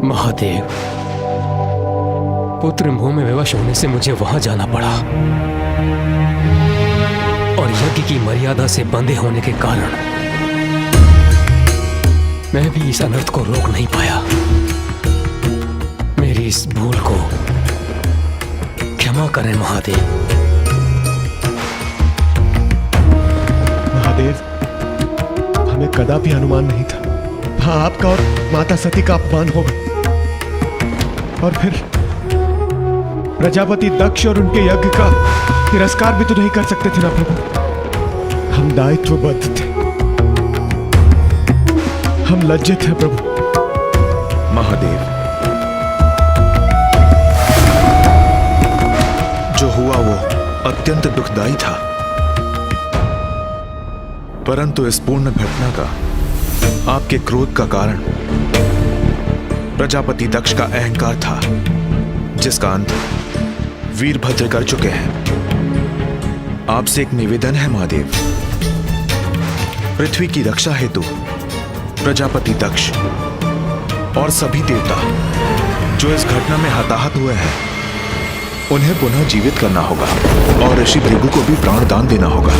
महादेव, पुत्र मोह में विवश होने से मुझे वहां जाना पड़ा और यज्ञ की मर्यादा से बंधे होने के कारण मैं भी इस अनर्थ को रोक नहीं पाया। मेरी इस भूल को क्षमा करें महादेव। महादेव, हमें कदापि अनुमान नहीं था हाँ आपका और माता सती का अपमान होगा, और फिर प्रजापति दक्ष और उनके यज्ञ का तिरस्कार भी तो नहीं कर सकते थे ना प्रभु। हम दायित्वबद्ध थे, हम लज्जित हैं प्रभु। महादेव, जो हुआ वो अत्यंत दुखदायी था, परंतु इस पूर्ण घटना का आपके क्रोध का कारण प्रजापति दक्ष का अहंकार था, जिसका अंत वीरभद्र कर चुके हैं। आपसे एक निवेदन है महादेव, पृथ्वी की रक्षा हेतु प्रजापति दक्ष और सभी देवता जो इस घटना में हताहत हुए हैं, उन्हें पुनः जीवित करना होगा और ऋषि भृगु को भी प्राणदान देना होगा।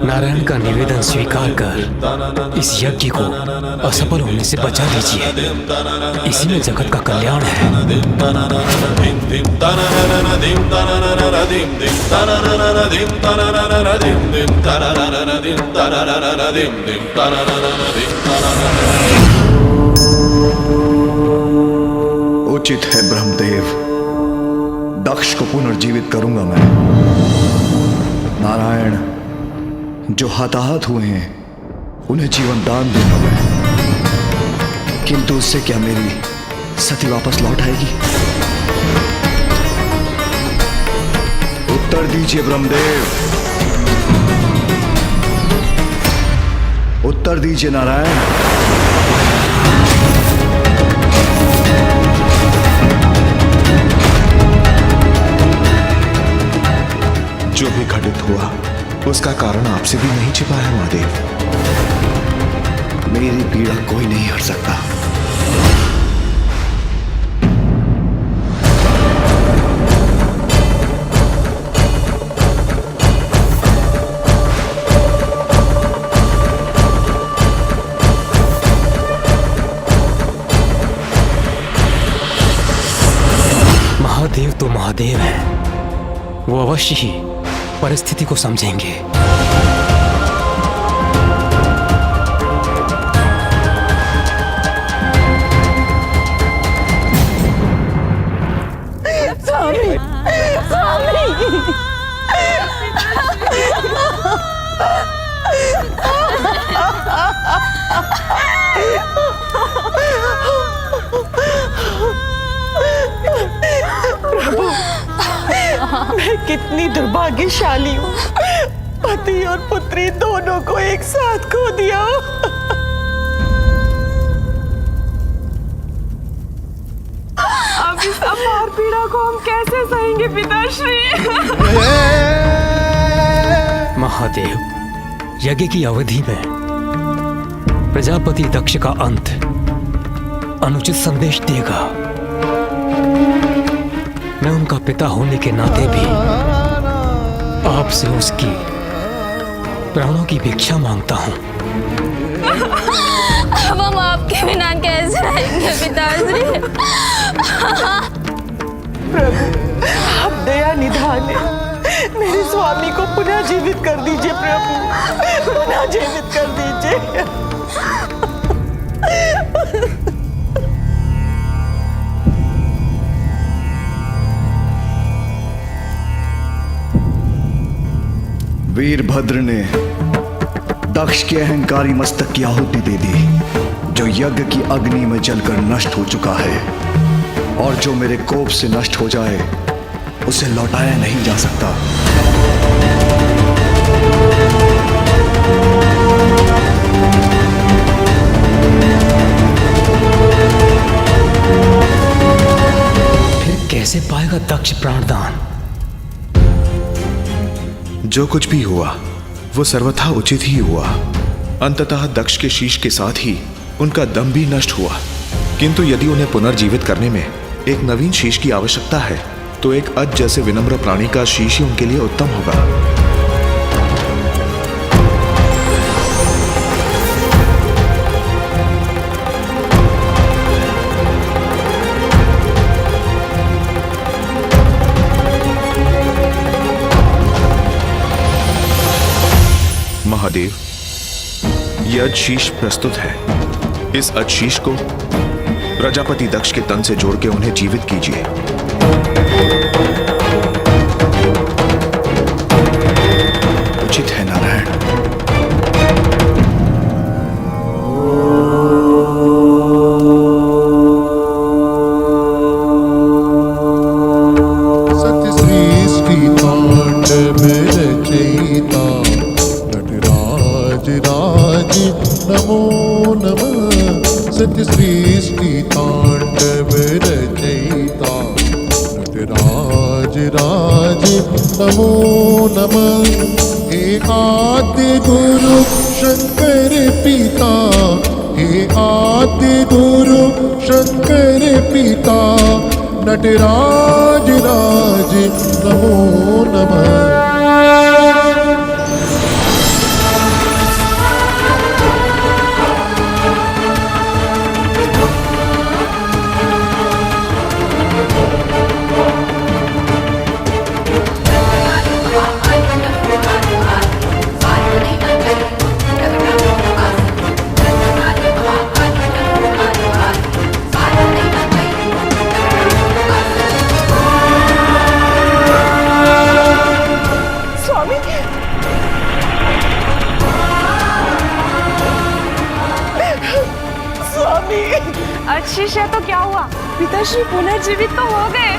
नारायण का निवेदन स्वीकार कर इस यज्ञ को असफल होने से बचा लीजिए। इसी में जगत का कल्याण है। उचित है ब्रह्मदेव, दक्ष को पुनर्जीवित करूंगा मैं। नारायण, जो हताहत हुए हैं उन्हें जीवन दान दूंगा मैं, किंतु उससे क्या मेरी सती वापस लौट आएगी? उत्तर दीजिए ब्रह्मदेव, उत्तर दीजिए नारायण। जो भी घटित हुआ उसका कारण आपसे भी नहीं छिपा है महादेव। मेरी पीड़ा कोई नहीं हर सकता। महादेव तो महादेव हैं, वो अवश्य ही परिस्थिति को समझेंगे। स्वामी, स्वामी। प्रभु, मैं कितनी दुर्भाग्यशाली हूँ, पति और पुत्री दोनों को एक साथ खो दिया। अब इस अपार पीड़ा को हम कैसे सहेंगे पिताश्री? महादेव, यज्ञ की अवधि में प्रजापति दक्ष का अंत अनुचित संदेश देगा। मैं उनका पिता होने के नाते भी आपसे उसकी प्राणों की भिक्षा मांगता हूँ। अब हम आपके बिना कैसे रहेंगे पिताश्री? प्रभु, आप दया निधाने मेरे स्वामी को पुनः जीवित कर दीजिए प्रभु, पुनः जीवित कर दीजिए। वीरभद्र ने दक्ष के अहंकारी मस्तक की आहुति दे दी, जो यज्ञ की अग्नि में जलकर नष्ट हो चुका है, और जो मेरे कोप से नष्ट हो जाए उसे लौटाया नहीं जा सकता। कैसे पाएगा दक्ष प्राणदान? जो कुछ भी हुआ वो सर्वथा उचित ही हुआ। अंततः दक्ष के शीश के साथ ही उनका दम भी नष्ट हुआ। किंतु यदि उन्हें पुनर्जीवित करने में एक नवीन शीश की आवश्यकता है तो एक अज जैसे विनम्र प्राणी का शीश ही उनके लिए उत्तम होगा। महादेव, यह अजशीष प्रस्तुत है। इस अजशीष को प्रजापति दक्ष के तन से जोड़ के उन्हें जीवित कीजिए। उचित है नारायण। सत्य सृष्टि तांडव रचयिता नटराज राज नमो नमः। सत्य सृष्टि तांडव रचयिता नटराज राज नमो नमः। हे आद्य गुरु शंकर पिता, हे आद्य गुरु शंकर पिता नटराज राज नमो नमः। अजशीष है तो क्या हुआ? पिताश्री पुनर्जीवित तो हो गए।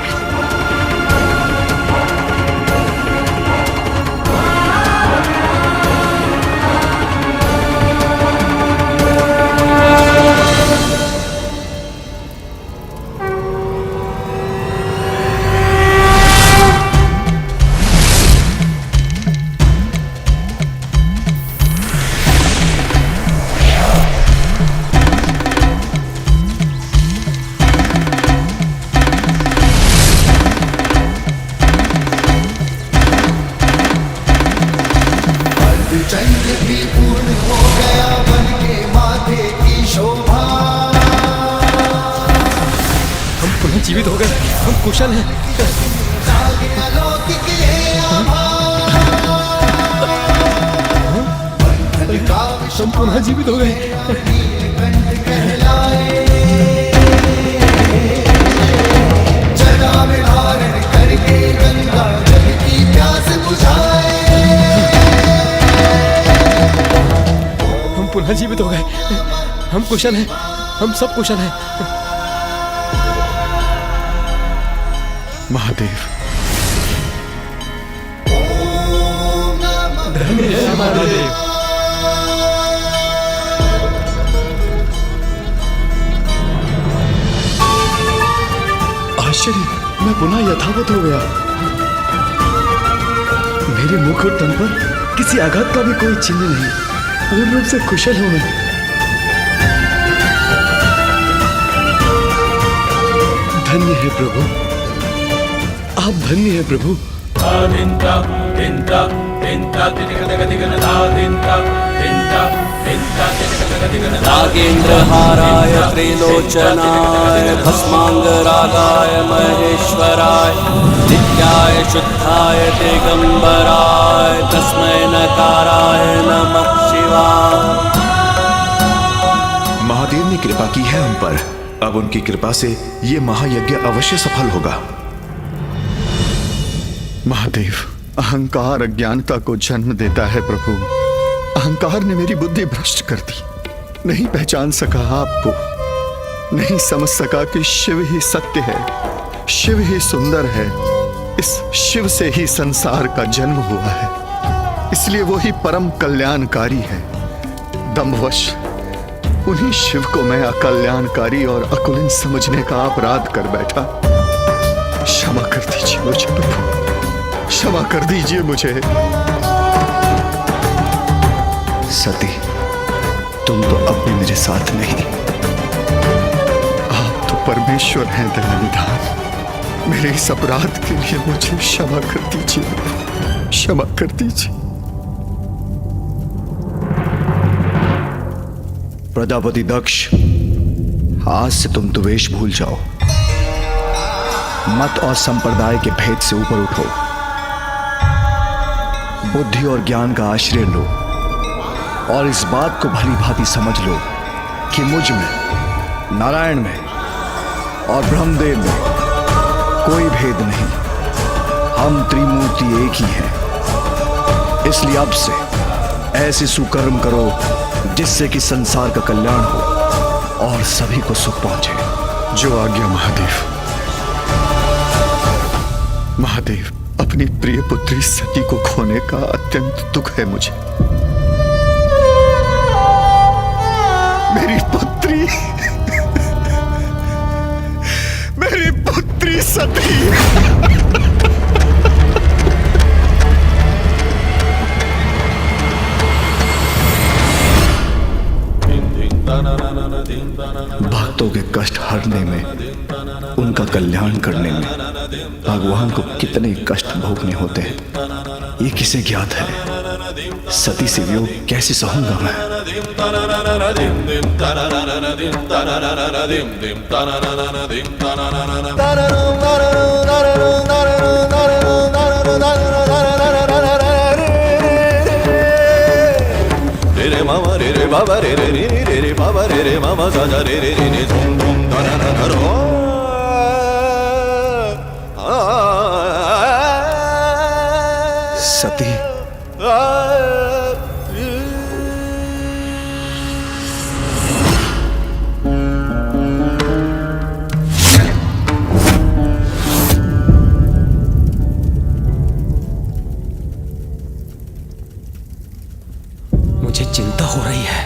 चंद्र भी पूर्ण हो गया बन के माथे की शोभा। हम पुनः जीवित हो गए, हम कुशल हैं। अलौकिक ये आभा। हम पुनः जीवित हो गए। जटा में धारण करके गंगा जल की प्यास बुझाए। हम पुनः जीवित हो गए, हम कुशल हैं, हम सब कुशल हैं। महादेव, धन्य है महादेव। आश्चर्य, मैं पुनः यथावत हो गया। मेरे मुख और तन पर किसी आघात का भी कोई चिन्ह नहीं। पूर्ण रूप से कुशल हूं मैं। धन्य है प्रभु, आप धन्य है प्रभु। नागेन्द्रहाराय त्रिलोचनाय भस्मांगरागाय महेश्वराय नित्याय शुद्धाय दिगंबराय तस्मै नकाराय नमः शिवाय। महादेव ने कृपा की है हम पर। अब उनकी कृपा से ये महायज्ञ अवश्य सफल होगा। महादेव, अहंकार अज्ञानता को जन्म देता है प्रभु। अहंकार ने मेरी बुद्धि भ्रष्ट कर दी। नहीं पहचान सका आपको, नहीं समझ सका कि शिव ही सत्य है, शिव ही सुंदर है। इस शिव से ही संसार का जन्म हुआ है, इसलिए वो ही परम कल्याणकारी है। दंभवश उन्हीं शिव को मैं अकल्याणकारी और अकुलिन समझने का अपराध कर बैठा। क्षमा कर दीजिए मुझे प्रभु, क्षमा कर दीजिए मुझे। सती, तुम तो अब भी मेरे साथ नहीं। आप तो परमेश्वर हैं दया निधान। मेरे इस अपराध के लिए मुझे क्षमा कर दीजिए, क्षमा कर दीजिए। प्रजापति दक्ष, आज से तुम द्वेष भूल जाओ, मत और संप्रदाय के भेद से ऊपर उठो, बुद्धि और ज्ञान का आश्रय लो और इस बात को भली भांति समझ लो कि मुझ में, नारायण में और ब्रह्मदेव में कोई भेद नहीं। हम त्रिमूर्ति एक ही हैं। इसलिए अब से ऐसे सुकर्म करो जिससे कि संसार का कल्याण हो और सभी को सुख पहुंचे। जो आज्ञा महादेव। महादेव, अपनी प्रिय पुत्री सती को खोने का अत्यंत दुख है मुझे। मेरी पुत्री, मेरी पुत्री सती। भक्तों के कष्ट हरने में, उनका कल्याण करने में भगवान को कितने कष्ट भोगने होते हैं, ये किसे ज्ञात है। सती से वियोग कैसे सहूंगा मैं। mama re re baba re re re re re baba re re mama sa sa re re re re dhum dhum da na na na ro सती, मुझे चिंता हो रही है,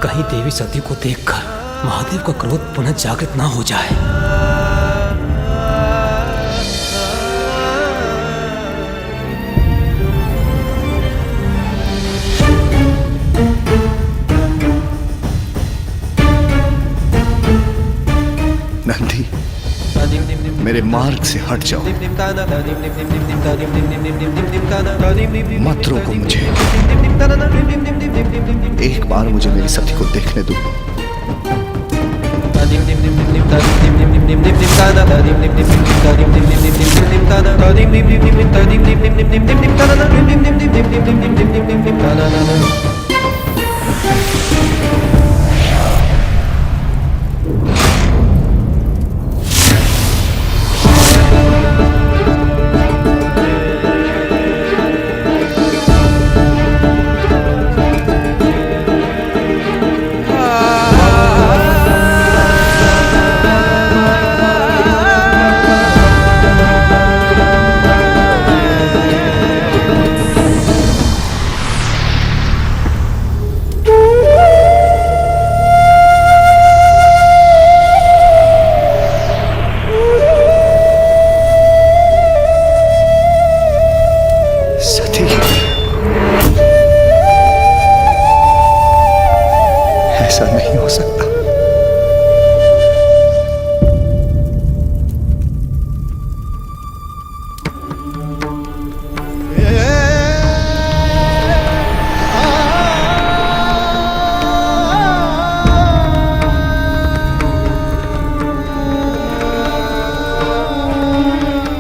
कहीं देवी सती को देखकर महादेव का क्रोध पुनः जागृत ना हो जाए। नंदी, मेरे मार्ग से हट जाओ, मत रोको मुझे। एक बार मुझे मेरी सती को देखने दो। ऐसा नहीं हो सकता।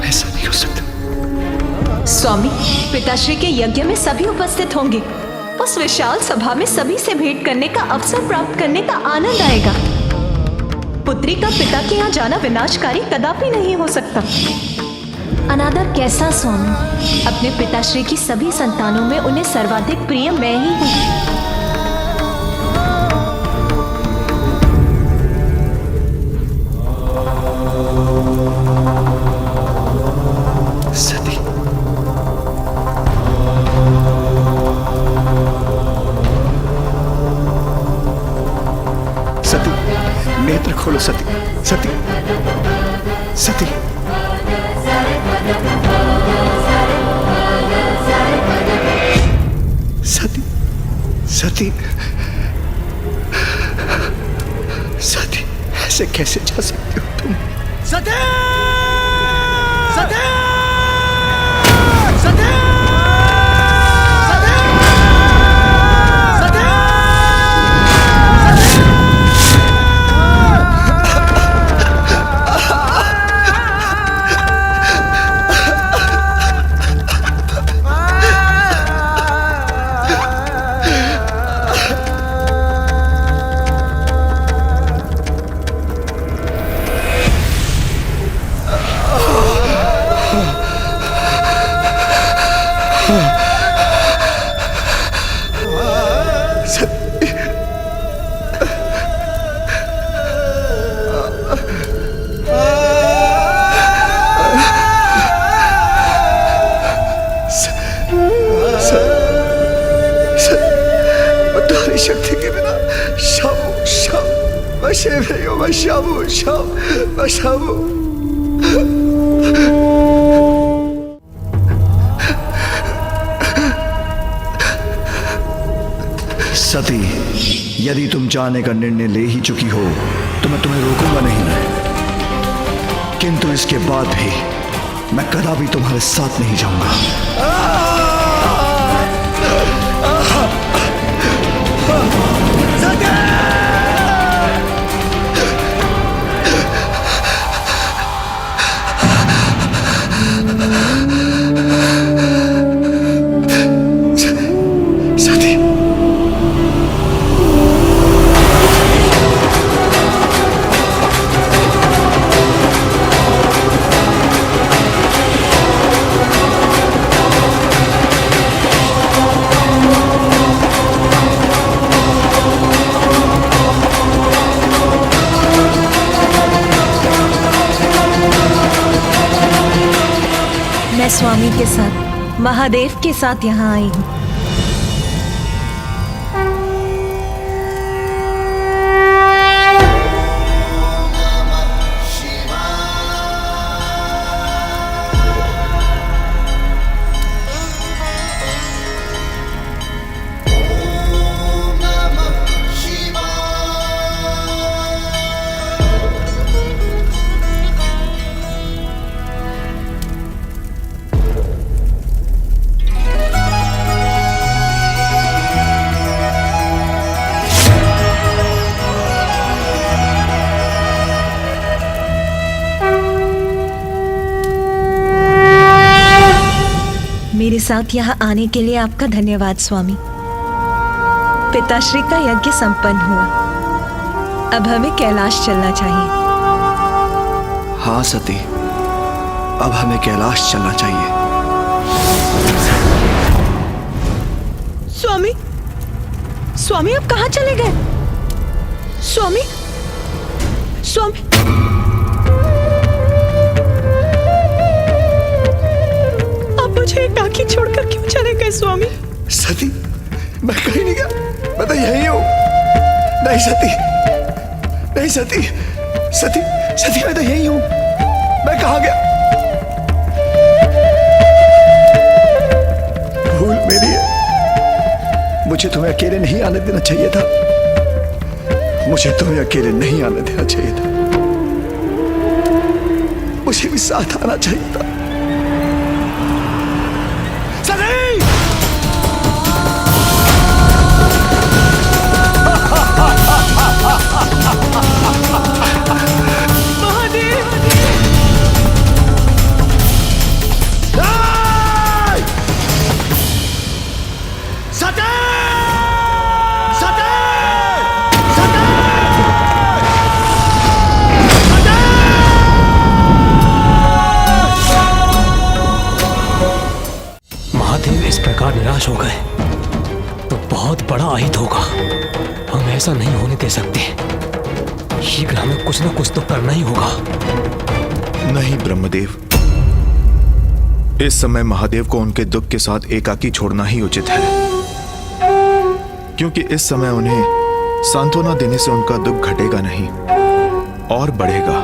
ऐसा नहीं हो सकता। स्वामी, पिताश्री के यज्ञ में सभी उपस्थित होंगे। उस विशाल सभा में सभी से भेंट करने का अवसर प्राप्त करने का आनंद आएगा। पुत्री का पिता के यहाँ जाना विनाशकारी कदापि नहीं हो सकता। अनादर कैसा स्वामी? अपने पिताश्री की सभी संतानों में उन्हें सर्वाधिक प्रिय मैं ही हूँ। सती, सती, नेत्र खोलो। सती, सती, सती। सती, सती ऐसे कैसे जा सकते हो तुम? सती! सती! सती! शक्ति के बिना शाबू शाबू मैं शाबू शाबू शाबू। सती, यदि तुम जाने का निर्णय ले ही चुकी हो तो मैं तुम्हें रोकूंगा नहीं, किंतु इसके बाद भी मैं कदापि तुम्हारे साथ नहीं जाऊंगा। मैं स्वामी के साथ, महादेव के साथ यहाँ आई हूँ। मेरे साथ यहाँ आने के लिए आपका धन्यवाद स्वामी। पिताश्री का यज्ञ संपन्न हुआ, अब हमें कैलाश चलना चाहिए। हाँ सती, अब हमें कैलाश चलना चाहिए। स्वामी, स्वामी आप कहाँ चले गए? स्वामी, स्वामी, मुझे एकाकी छोड़कर क्यों चले गए स्वामी? सती, मैं कहीं नहीं गया, मैं तो यही हूँ। नहीं सती, नहीं सती, सती, सती मैं तो यही हूँ, मैं कहाँ गया? भूल मेरी है, मुझे तुम्हें अकेले नहीं आने देना चाहिए था, मुझे तुम्हें अकेले नहीं आने देना चाहिए था, मुझे भी साथ आना चाहिए था। निराश हो गए तो बहुत बड़ा अहित होगा। हम ऐसा नहीं होने दे सकते। शीघ्र हमें कुछ न कुछ तो करना ही होगा। नहीं ब्रह्मदेव, इस समय महादेव को उनके दुख के साथ एकाकी छोड़ना ही उचित है, क्योंकि इस समय उन्हें सांत्वना देने से उनका दुख घटेगा नहीं और बढ़ेगा।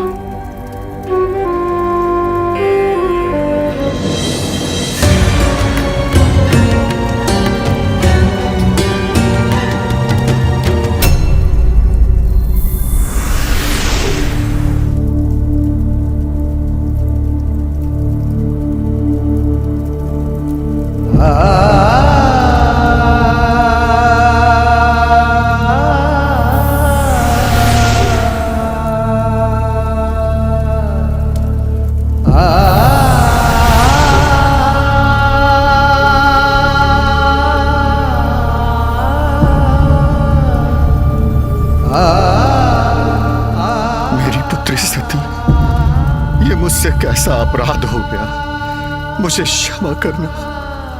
ये मुझसे कैसा अपराध हो गया। मुझे क्षमा करना,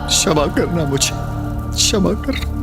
क्षमा करना, मुझे क्षमा करना।